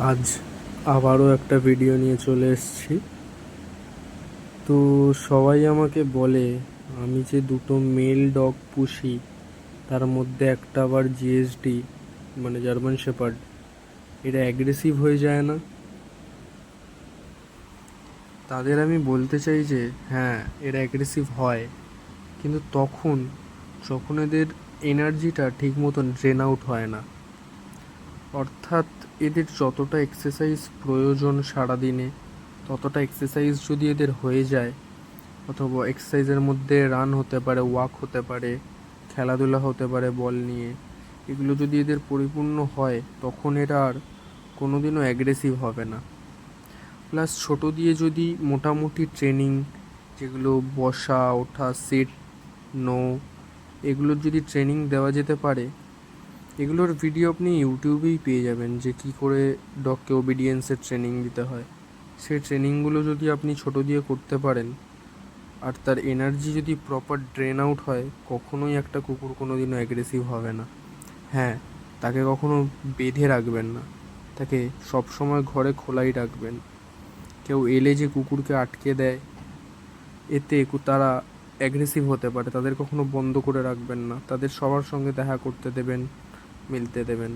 আজ আবারও একটা ভিডিও নিয়ে চলে এসেছি। তো সবাই আমাকে বলে আমি যে দুটো মেল ডগ পুষি তার মধ্যে একটা আবার জিএসডি মানে জার্মান শেপার্ড, এটা অ্যাগ্রেসিভ হয়ে যায় না? তাদের আমি বলতে চাই যে হ্যাঁ, এরা অ্যাগ্রেসিভ হয়, কিন্তু তখন যখন এদের এনার্জিটা ঠিক মতন ড্রেন আউট হয় না। অর্থাৎ এদের যতটা এক্সারসাইজ প্রয়োজন সারাদিনে ততটা এক্সারসাইজ যদি এদের হয়ে যায়, অথবা এক্সারসাইজের মধ্যে রান হতে পারে, ওয়াক হতে পারে, খেলাধুলা হতে পারে বল নিয়ে, এগুলো যদি এদের পরিপূর্ণ হয় তখন এরা আর কোনোদিনও অ্যাগ্রেসিভ হবে না। প্লাস ছোটো দিয়ে যদি মোটামুটি ট্রেনিং, যেগুলো বসা ওঠা সিট নো, এগুলোর যদি ট্রেনিং দেওয়া যেতে পারে, এগুলোর ভিডিও আপনি ইউটিউবেই পেয়ে যাবেন যে কী করে ডগকে ওবিডিয়েন্সের ট্রেনিং দিতে হয়। সেই ট্রেনিংগুলো যদি আপনি ছোটো দিয়ে করতে পারেন আর তার এনার্জি যদি প্রপার ড্রেন আউট হয়, কখনোই একটা কুকুর কোনোদিনও অ্যাগ্রেসিভ হবে না। হ্যাঁ, তাকে কখনো বেঁধে রাখবেন না, তাকে সবসময় ঘরে খোলাই রাখবেন। কেউ এলে যে কুকুরকে আটকে দেয়, এতে তারা অ্যাগ্রেসিভ হতে পারে, তাদের কখনো বন্ধ করে রাখবেন না, তাদের সবার সঙ্গে দেখা করতে দেবেন, মিলতে দেবেন।